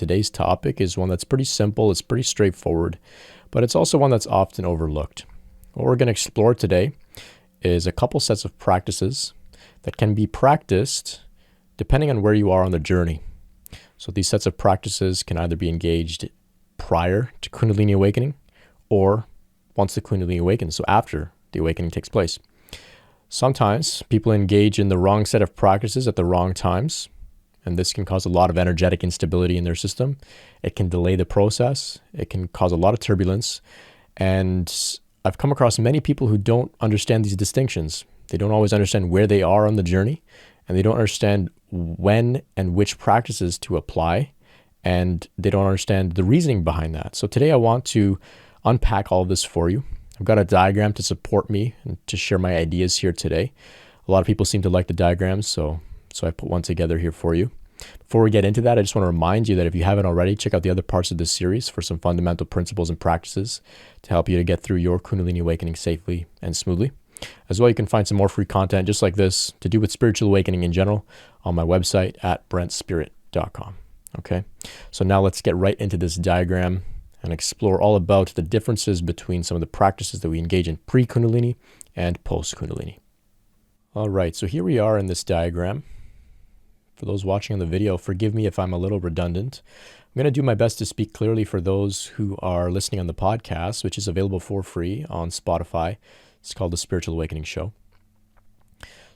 Today's topic is one that's pretty simple, it's pretty straightforward, but it's also one that's often overlooked. What we're going to explore today is a couple sets of practices that can be practiced depending on where you are on the journey. So these sets of practices can either be engaged prior to Kundalini awakening or once the Kundalini awakens, so after the awakening takes place. Sometimes people engage in the wrong set of practices at the wrong times, and this can cause a lot of energetic instability in their system. It can delay the process. It can cause a lot of turbulence. And I've come across many people who don't understand these distinctions. They don't always understand where they are on the journey, and they don't understand when and which practices to apply, and they don't understand the reasoning behind that. So today I want to unpack all of this for you. I've got a diagram to support me and to share my ideas here today. A lot of people seem to like the diagrams, so I put one together here for you. Before we get into that, I just want to remind you that if you haven't already, check out the other parts of this series for some fundamental principles and practices to help you to get through your Kundalini awakening safely and smoothly. As well, you can find some more free content just like this to do with spiritual awakening in general on my website at brentspirit.com. Okay, so now let's get right into this diagram and explore all about the differences between some of the practices that we engage in pre-Kundalini and post-Kundalini. All right, so here we are in this diagram. For those watching on the video, forgive me if I'm a little redundant. I'm going to do my best to speak clearly for those who are listening on the podcast, which is available for free on Spotify. It's called The Spiritual Awakening Show.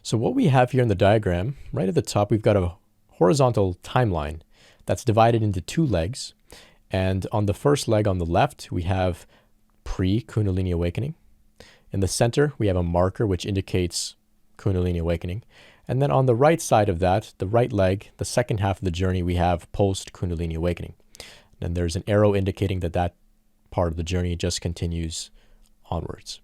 So what we have here in the diagram, right at the top, we've got a horizontal timeline that's divided into two legs. And on the first leg on the left, we have pre-Kundalini awakening. In the center, we have a marker which indicates Kundalini awakening. And then on the right side of that, the right leg, the second half of the journey, we have post-Kundalini awakening. And there's an arrow indicating that that part of the journey just continues onwards.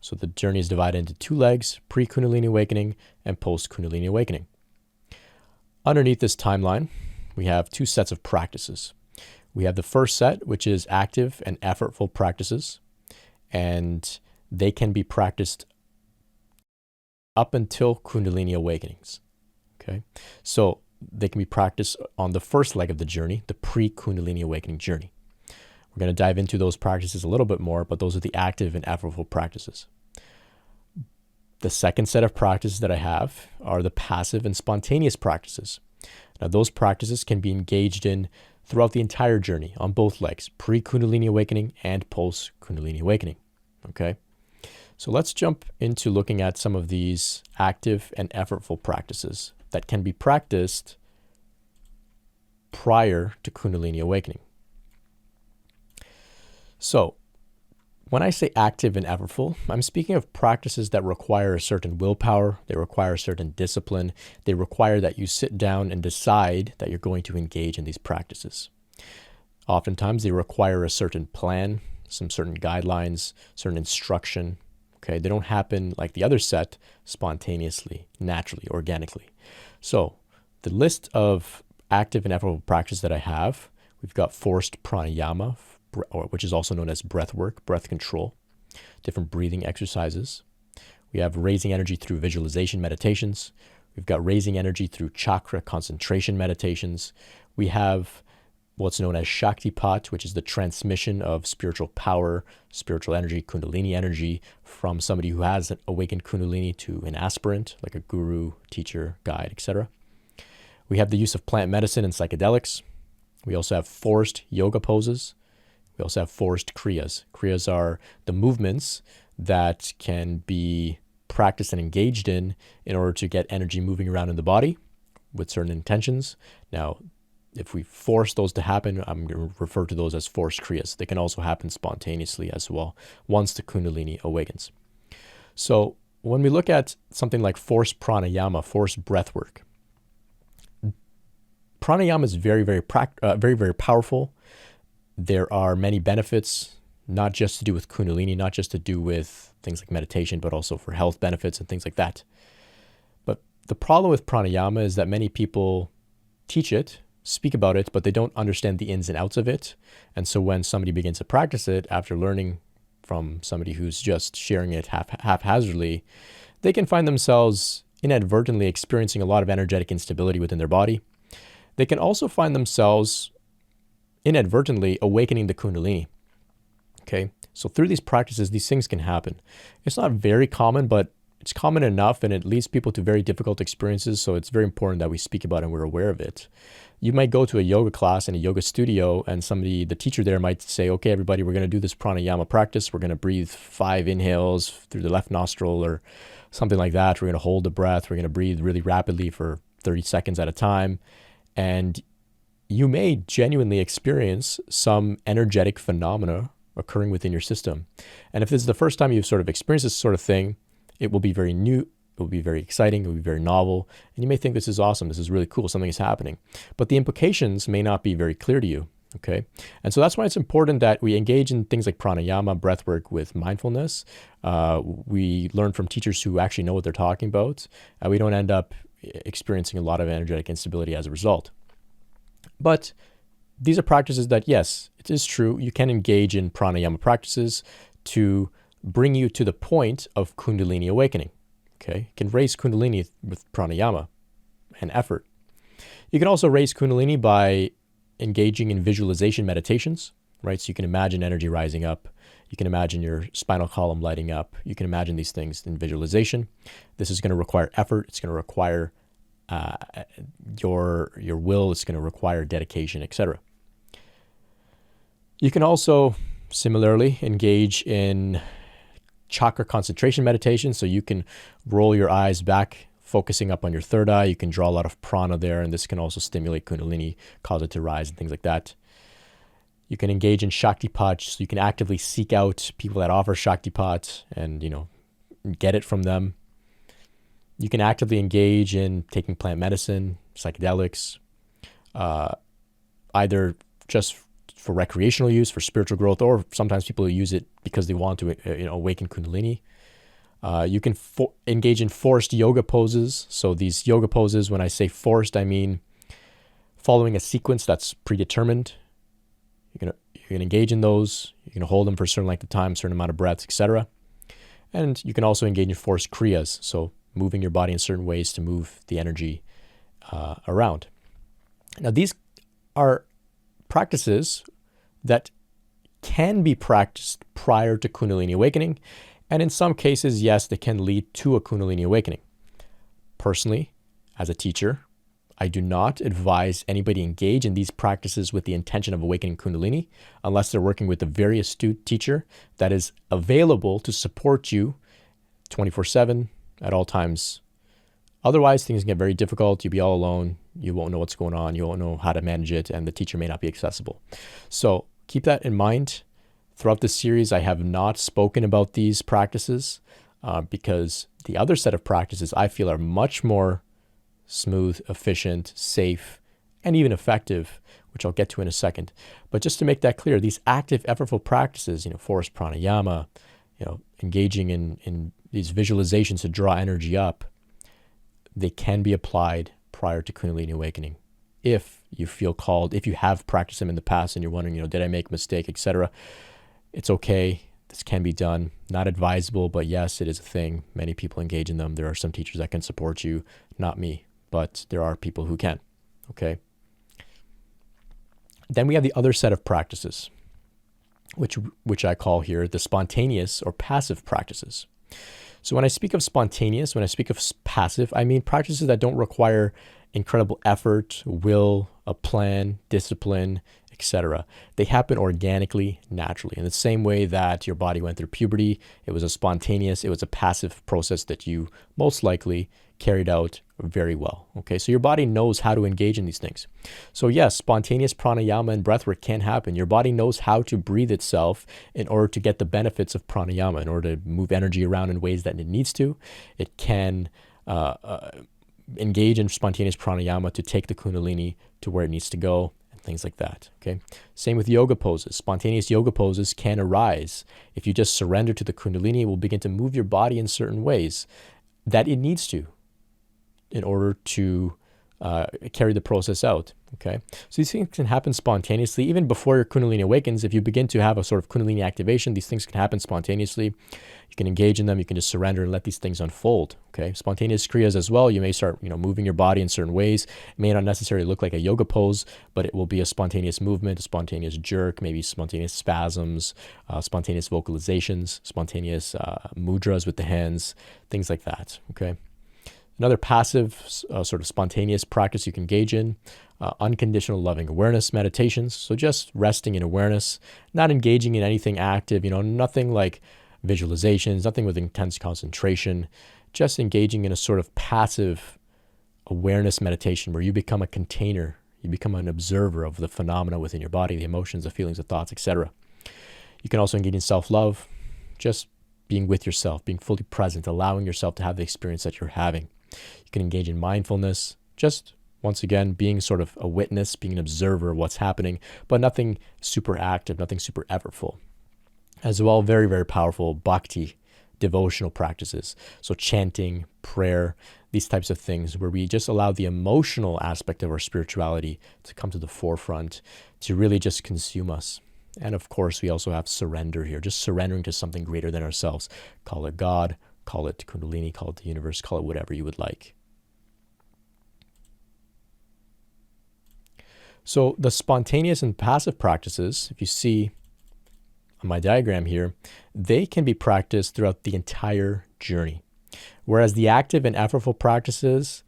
So the journey is divided into two legs, pre-Kundalini awakening and post-Kundalini awakening. Underneath this timeline, we have two sets of practices. We have the first set, which is active and effortful practices, and they can be practiced up until Kundalini awakenings. Okay, so they can be practiced on the first leg of the journey, the pre-Kundalini awakening journey. We're going to dive into those practices a little bit more, but those are the active and effortful practices. The second set of practices that I have are the passive and spontaneous practices. Now, those practices can be engaged in throughout the entire journey on both legs, pre-Kundalini awakening and post-Kundalini awakening. Okay, so let's jump into looking at some of these active and effortful practices that can be practiced prior to Kundalini awakening. So, when I say active and effortful, I'm speaking of practices that require a certain willpower, they require a certain discipline, they require that you sit down and decide that you're going to engage in these practices. Oftentimes, they require a certain plan, some certain guidelines, certain instruction. Okay, they don't happen like the other set spontaneously, naturally, organically. So, the list of active and effortful practices that I have, we've got forced pranayama, which is also known as breathwork, breath control, different breathing exercises. We have raising energy through visualization meditations. We've got raising energy through chakra concentration meditations. We have what's known as Shaktipat, which is the transmission of spiritual power, spiritual energy, Kundalini energy from somebody who has awakened Kundalini to an aspirant, like a guru, teacher, guide, etc. We have the use of plant medicine and psychedelics. We also have forced yoga poses. We also have forced kriyas. Kriyas are the movements that can be practiced and engaged in order to get energy moving around in the body with certain intentions. Now, if we force those to happen, I'm going to refer to those as forced kriyas. They can also happen spontaneously as well once the Kundalini awakens. So when we look at something like forced pranayama, forced breath work, pranayama is very, very powerful. There are many benefits, not just to do with Kundalini, not just to do with things like meditation, but also for health benefits and things like that. But the problem with pranayama is that many people teach it, speak about it, but they don't understand the ins and outs of it. And so when somebody begins to practice it after learning from somebody who's just sharing it haphazardly, they can find themselves inadvertently experiencing a lot of energetic instability within their body. They can also find themselves inadvertently awakening the Kundalini. Okay, so through these practices, these things can happen. It's not very common, but it's common enough, and it leads people to very difficult experiences. So it's very important that we speak about it and we're aware of it. You might go to a yoga class in a yoga studio, and the teacher there might say, okay, everybody, we're going to do this pranayama practice. We're going to breathe 5 inhales through the left nostril or something like that. We're going to hold the breath. We're going to breathe really rapidly for 30 seconds at a time. And you may genuinely experience some energetic phenomena occurring within your system. And if this is the first time you've sort of experienced this sort of thing, it will be very new, it will be very exciting, it will be very novel, and you may think this is awesome, this is really cool, something is happening. But the implications may not be very clear to you, okay? And so that's why it's important that we engage in things like pranayama, breathwork with mindfulness. We learn from teachers who actually know what they're talking about, and we don't end up experiencing a lot of energetic instability as a result. But these are practices that, yes, it is true, you can engage in pranayama practices to bring you to the point of Kundalini awakening. Okay, you can raise Kundalini with pranayama and effort. You can also raise Kundalini by engaging in visualization meditations, right? So you can imagine energy rising up. You can imagine your spinal column lighting up. You can imagine these things in visualization. This is going to require effort. It's going to require your will. It's going to require dedication, etc. You can also similarly engage in chakra concentration meditation. So you can roll your eyes back, focusing up on your third eye. You can draw a lot of prana there, and this can also stimulate Kundalini, cause it to rise and things like that. You can engage in Shaktipat, so you can actively seek out people that offer Shaktipat and, get it from them. You can actively engage in taking plant medicine, psychedelics, either just for recreational use, for spiritual growth, or sometimes people use it because they want to awaken Kundalini. You can engage in forced yoga poses. So these yoga poses, when I say forced, I mean following a sequence that's predetermined. You can engage in those. You can hold them for a certain length of time, certain amount of breaths, etc. And you can also engage in forced kriyas, so moving your body in certain ways to move the energy around. Now, these are practices that can be practiced prior to Kundalini awakening. And in some cases, yes, they can lead to a Kundalini awakening. Personally, as a teacher, I do not advise anybody engage in these practices with the intention of awakening Kundalini unless they're working with a very astute teacher that is available to support you 24/7 at all times. Otherwise, things get very difficult. You'll be all alone. You won't know what's going on. You won't know how to manage it, and the teacher may not be accessible. So keep that in mind. Throughout this series, I have not spoken about these practices because the other set of practices I feel are much more smooth, efficient, safe, and even effective, which I'll get to in a second. But just to make that clear, these active, effortful practices, forced pranayama, engaging in these visualizations to draw energy up, they can be applied prior to Kundalini awakening. If you feel called, if you have practiced them in the past and you're wondering, did I make a mistake, etc., it's okay. This can be done. Not advisable, but yes, it is a thing. Many people engage in them. There are some teachers that can support you, not me, but there are people who can. Okay. Then we have the other set of practices, which I call here the spontaneous or passive practices. So when I speak of spontaneous, when I speak of passive, I mean practices that don't require incredible effort, will, a plan, discipline, etc. They happen organically, naturally. In the same way that your body went through puberty, it was a passive process that you most likely carried out very well. Okay, so your body knows how to engage in these things. So yes, spontaneous pranayama and breathwork can happen. Your body knows how to breathe itself in order to get the benefits of pranayama, in order to move energy around in ways that it needs to. It can engage in spontaneous pranayama to take the Kundalini to where it needs to go, and things like that. Okay. Same with yoga poses. Spontaneous yoga poses can arise. If you just surrender to the Kundalini, it will begin to move your body in certain ways that it needs to in order to carry the process out. Okay, so these things can happen spontaneously even before your Kundalini awakens. If you begin to have a sort of Kundalini activation, these things can happen spontaneously. You can engage in them. You can just surrender and let these things unfold. Okay, spontaneous kriyas as well. You may start, moving your body in certain ways. It may not necessarily look like a yoga pose, but it will be a spontaneous movement, a spontaneous jerk, maybe spontaneous spasms, spontaneous vocalizations, spontaneous mudras with the hands, things like that. Okay. Another passive sort of spontaneous practice you can engage in, unconditional loving awareness meditations. So just resting in awareness, not engaging in anything active, nothing like visualizations, nothing with intense concentration, just engaging in a sort of passive awareness meditation where you become a container, you become an observer of the phenomena within your body, the emotions, the feelings, the thoughts, etc. You can also engage in self-love, just being with yourself, being fully present, allowing yourself to have the experience that you're having. You can engage in mindfulness, just once again, being sort of a witness, being an observer of what's happening, but nothing super active, nothing super effortful. As well, very, very powerful bhakti, devotional practices. So chanting, prayer, these types of things where we just allow the emotional aspect of our spirituality to come to the forefront, to really just consume us. And of course, we also have surrender here, just surrendering to something greater than ourselves. Call it God, call it Kundalini, call it the universe, call it whatever you would like. So the spontaneous and passive practices, if you see on my diagram here, they can be practiced throughout the entire journey. Whereas the active and effortful practices,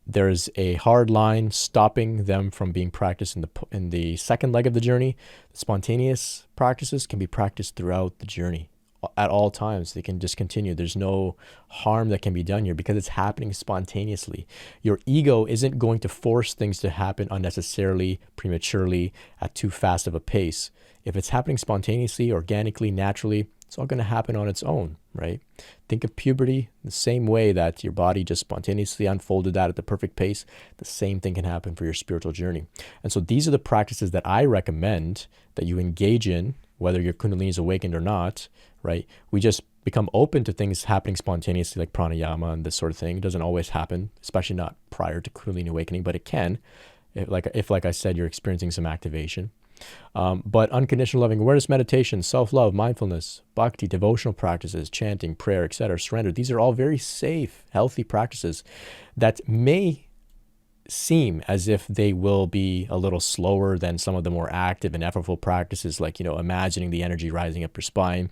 there's a hard line stopping them from being practiced in the second leg of the journey. The spontaneous practices can be practiced throughout the journey at all times. They can just continue. There's no harm that can be done here because it's happening spontaneously. Your ego isn't going to force things to happen unnecessarily, prematurely, at too fast of a pace. If it's happening spontaneously, organically, naturally, it's all going to happen on its own, right? Think of puberty the same way that your body just spontaneously unfolded that at the perfect pace. The same thing can happen for your spiritual journey. And so these are the practices that I recommend that you engage in, whether your Kundalini is awakened or not, right? We just become open to things happening spontaneously like pranayama and this sort of thing. It doesn't always happen, especially not prior to Kundalini awakening, but it can, if like I said, you're experiencing some activation. But unconditional loving awareness meditation, self-love, mindfulness, bhakti, devotional practices, chanting, prayer, etc., surrender, these are all very safe, healthy practices that may seem as if they will be a little slower than some of the more active and effortful practices like, imagining the energy rising up your spine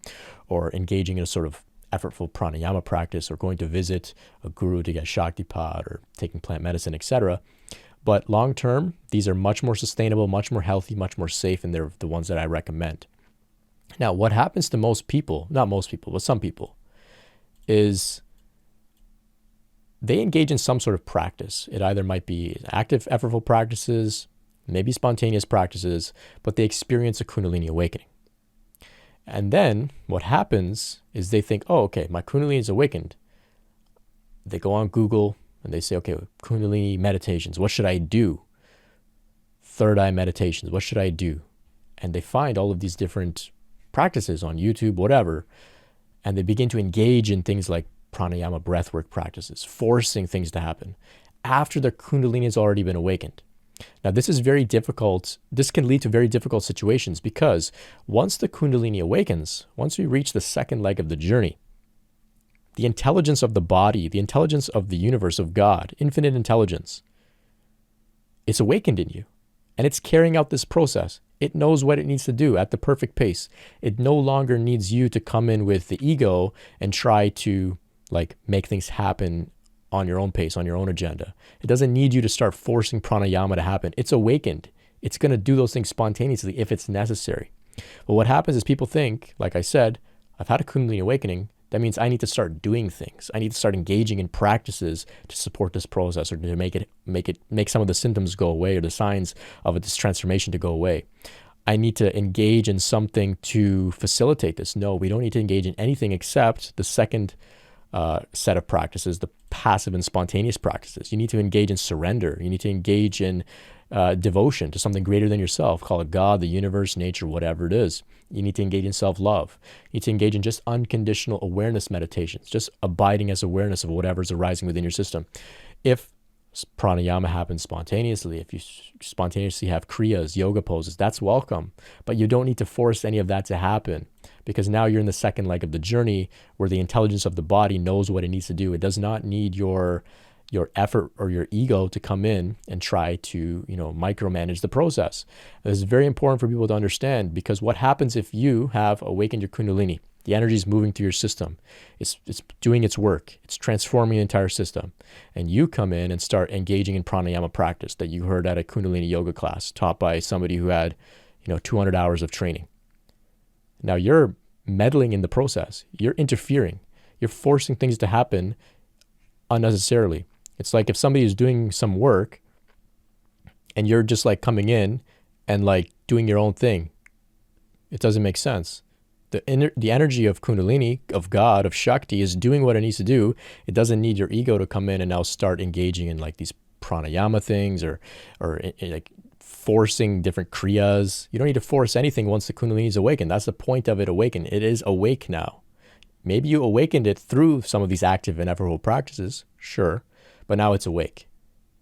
or engaging in a sort of effortful pranayama practice or going to visit a guru to get Shaktipat or taking plant medicine, etc. But long term, these are much more sustainable, much more healthy, much more safe, and they're the ones that I recommend. Now, what happens to most people, not most people, but some people, is they engage in some sort of practice. It either might be active, effortful practices, maybe spontaneous practices, but they experience a Kundalini awakening. And then what happens is they think, oh, okay, my Kundalini is awakened. They go on Google and they say, okay, Kundalini meditations, what should I do? Third eye meditations, what should I do? And they find all of these different practices on YouTube, whatever, and they begin to engage in things like pranayama breathwork practices, forcing things to happen after their Kundalini has already been awakened. Now, this is very difficult. This can lead to very difficult situations because once the Kundalini awakens, once we reach the second leg of the journey, the intelligence of the body, the intelligence of the universe, of God, infinite intelligence, it's awakened in you and it's carrying out this process. It knows what it needs to do at the perfect pace. It no longer needs you to come in with the ego and try to make things happen on your own pace, on your own agenda. It doesn't need you to start forcing pranayama to happen. It's awakened. It's going to do those things spontaneously if it's necessary. But what happens is people think, like I said, I've had a Kundalini awakening. That means I need to start doing things. I need to start engaging in practices to support this process or to make some of the symptoms go away or the signs of this transformation to go away. I need to engage in something to facilitate this. No, we don't need to engage in anything except the second set of practices, the passive and spontaneous practices. You need to engage in surrender. You need to engage in devotion to something greater than yourself. Call it God, the universe, nature, whatever it is. You need to engage in self-love. You need to engage in just unconditional awareness meditations, just abiding as awareness of whatever's arising within your system. If Pranayama happens spontaneously. If you spontaneously have kriyas, yoga poses, that's welcome. But you don't need to force any of that to happen, because now you're in the second leg of the journey where the intelligence of the body knows what it needs to do. It does not need your effort or your ego to come in and try to, micromanage the process. This is very important for people to understand, because what happens if you have awakened your Kundalini? The energy is moving through your system. It's doing its work. It's transforming the entire system. And you come in and start engaging in pranayama practice that you heard at a Kundalini yoga class taught by somebody who had, 200 hours of training. Now you're meddling in the process. You're interfering. You're forcing things to happen unnecessarily. It's like if somebody is doing some work and you're just like coming in and like doing your own thing. It doesn't make sense. The energy of Kundalini, of God, of Shakti is doing what it needs to do. It doesn't need your ego to come in and now start engaging in like these pranayama things or like forcing different kriyas. You don't need to force anything once the Kundalini is awakened. That's the point of it awakened. It is awake now. Maybe you awakened it through some of these active and effortful practices, sure, but now it's awake.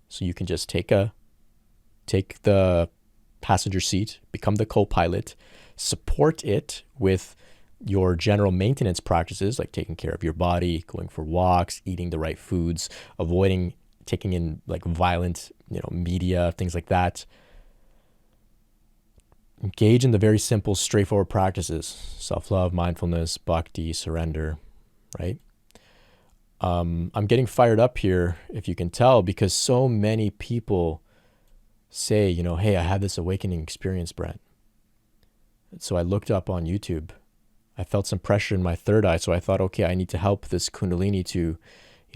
So you can just take the passenger seat, become the co-pilot, support it with your general maintenance practices, like taking care of your body, going for walks, eating the right foods, avoiding taking in like violent, media, things like that. Engage in the very simple, straightforward practices: self-love, mindfulness, bhakti, surrender, right? I'm getting fired up here, if you can tell, because so many people say, hey, I had this awakening experience, Brent. So I looked up on YouTube. I felt some pressure in my third eye. So I thought, okay, I need to help this Kundalini to,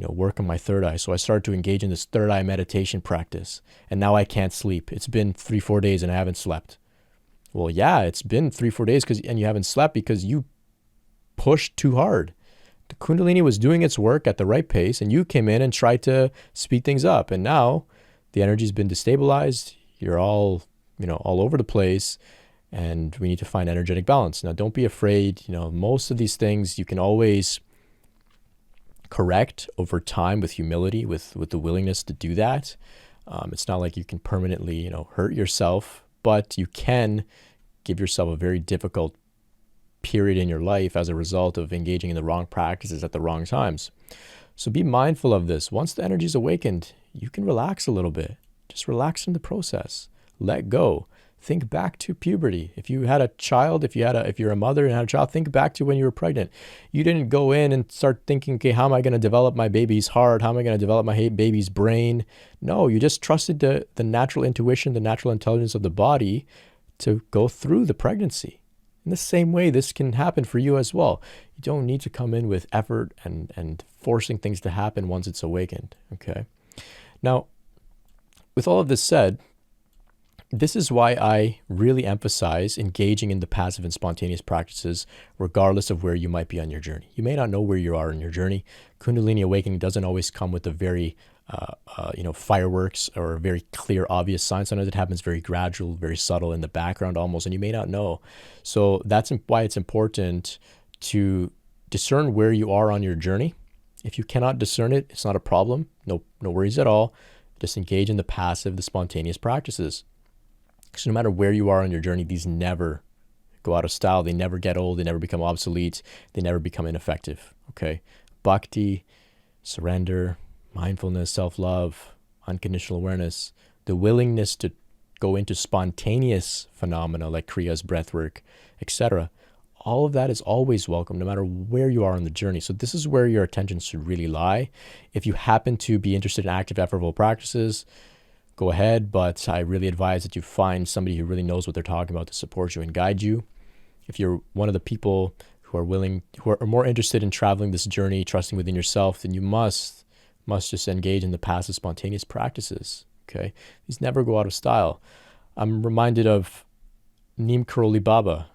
work on my third eye. So I started to engage in this third eye meditation practice. And now I can't sleep. It's been 3-4 days and I haven't slept. Well, yeah, it's been 3-4 days and you haven't slept because you pushed too hard. The Kundalini was doing its work at the right pace and you came in and tried to speed things up. And now the energy's been destabilized. You're all over the place. And we need to find energetic balance. Now, don't be afraid. Most of these things you can always correct over time with humility, with the willingness to do that. It's not like you can permanently, hurt yourself, but you can give yourself a very difficult period in your life as a result of engaging in the wrong practices at the wrong times. So be mindful of this. Once the energy is awakened, you can relax a little bit. Just relax in the process. Let go. Think back to puberty. If you had a child, if you're a mother and had a child, think back to when you were pregnant. You didn't go in and start thinking, okay, how am I going to develop my baby's heart? How am I going to develop my baby's brain? No, you just trusted the natural intuition, the natural intelligence of the body to go through the pregnancy. In the same way, this can happen for you as well. You don't need to come in with effort and forcing things to happen once it's awakened, okay? Now, with all of this said, this is why I really emphasize engaging in the passive and spontaneous practices, regardless of where you might be on your journey. You may not know where you are in your journey. Kundalini awakening doesn't always come with a very, fireworks or a very clear, obvious sign. Sometimes it happens very gradual, very subtle in the background almost, and you may not know. So that's why it's important to discern where you are on your journey. If you cannot discern it, it's not a problem. No worries at all. Just engage in the passive, the spontaneous practices. So no matter where you are on your journey, these never go out of style. They never get old. They never become obsolete. They never become ineffective. Okay. Bhakti, surrender, mindfulness, self-love, unconditional awareness, the willingness to go into spontaneous phenomena like kriyas, breathwork, etc. All of that is always welcome, no matter where you are on the journey. So this is where your attention should really lie. If you happen to be interested in active, effortful practices, go ahead, but I really advise that you find somebody who really knows what they're talking about to support you and guide you. If you're one of the people who are more interested in traveling this journey, trusting within yourself, then you must just engage in the passive, spontaneous practices, okay? These never go out of style. I'm reminded of Neem Karoli Baba,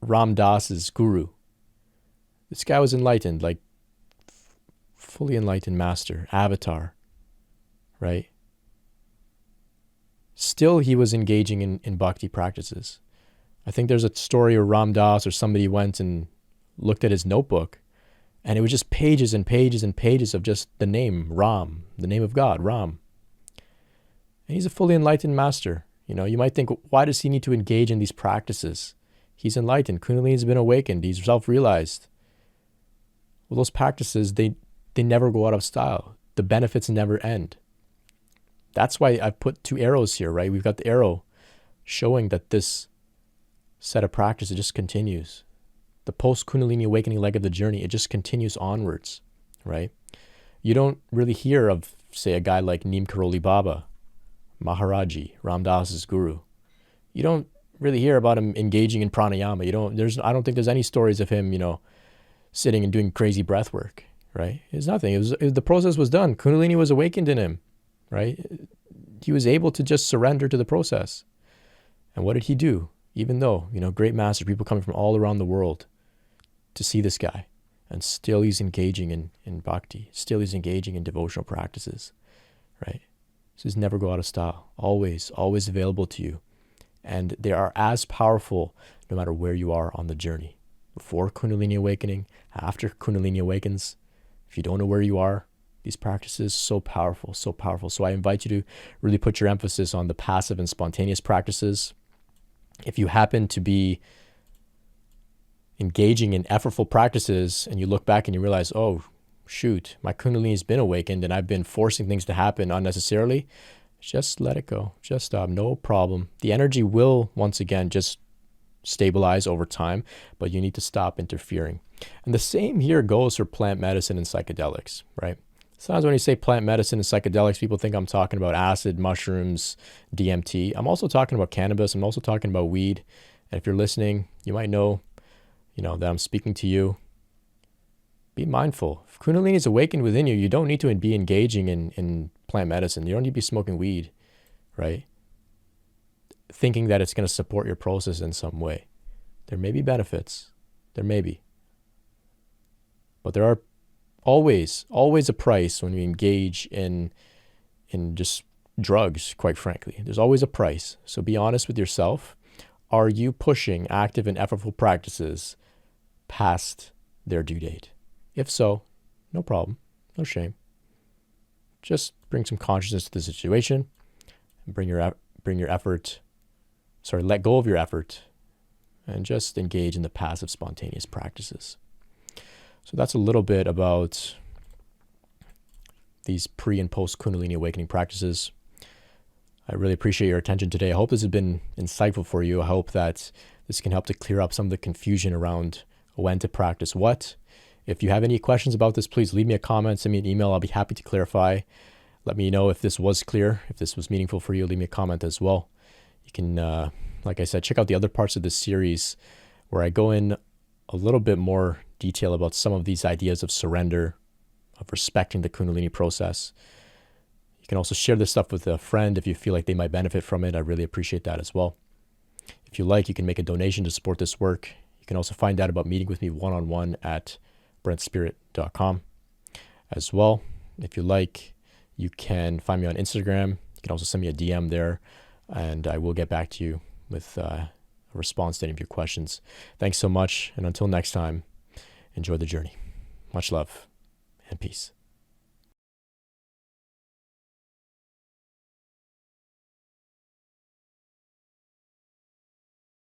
Ram Dass's guru. This guy was enlightened, like fully enlightened master, avatar, right? Still, he was engaging in bhakti practices. I think there's a story where Ram Dass or somebody went and looked at his notebook, and it was just pages and pages and pages of just the name Ram, the name of God, Ram. And he's a fully enlightened master. You might think, why does he need to engage in these practices? He's enlightened. Kundalini has been awakened. He's self-realized. Well, those practices, they never go out of style. The benefits never end. That's why I've put 2 arrows here, right? We've got the arrow showing that this set of practice, it just continues. The post-Kundalini awakening leg of the journey, it just continues onwards, right? You don't really hear of, say, a guy like Neem Karoli Baba, Maharaji, Ram Dass's guru. You don't really hear about him engaging in pranayama. I don't think there's any stories of him, sitting and doing crazy breath work, right? It's nothing. The process was done. Kundalini was awakened in him, right? He was able to just surrender to the process. And what did he do? Even though, great master, people coming from all around the world to see this guy, and still he's engaging in bhakti, still he's engaging in devotional practices, right? So he's never go out of style, always available to you. And they are as powerful no matter where you are on the journey. Before Kundalini awakening, after Kundalini awakens, if you don't know where you are, these practices, so powerful, so powerful. So I invite you to really put your emphasis on the passive and spontaneous practices. If you happen to be engaging in effortful practices and you look back and you realize, oh, shoot, my Kundalini has been awakened and I've been forcing things to happen unnecessarily, just let it go. Just stop. No problem. The energy will, once again, just stabilize over time, but you need to stop interfering. And the same here goes for plant medicine and psychedelics, right? Sometimes when you say plant medicine and psychedelics, people think I'm talking about acid, mushrooms, DMT. I'm also talking about cannabis. I'm also talking about weed. And if you're listening, you might know, that I'm speaking to you. Be mindful. If Kundalini is awakened within you, you don't need to be engaging in plant medicine. You don't need to be smoking weed, right? Thinking that it's going to support your process in some way. There may be benefits. There may be. But there are always a price when we engage in just drugs, quite frankly. There's always a price. So be honest with yourself. Are you pushing active and effortful practices past their due date? If so, no problem, no shame. Just bring some consciousness to the situation and let go of your effort and just engage in the passive spontaneous practices. So that's a little bit about these pre and post Kundalini awakening practices. I really appreciate your attention today. I hope this has been insightful for you. I hope that this can help to clear up some of the confusion around when to practice what. If you have any questions about this, please leave me a comment, send me an email. I'll be happy to clarify. Let me know if this was clear, if this was meaningful for you. Leave me a comment as well. You can, like I said, check out the other parts of this series where I go in a little bit more detail about some of these ideas of surrender, of respecting the Kundalini process. You can also share this stuff with a friend if you feel like they might benefit from it. I really appreciate that as well. If you like, you can make a donation to support this work. You can also find out about meeting with me one-on-one at brentspirit.com as well. If you like, you can find me on Instagram. You can also send me a DM there, and I will get back to you with a response to any of your questions. Thanks so much, and until next time, enjoy the journey. Much love and peace.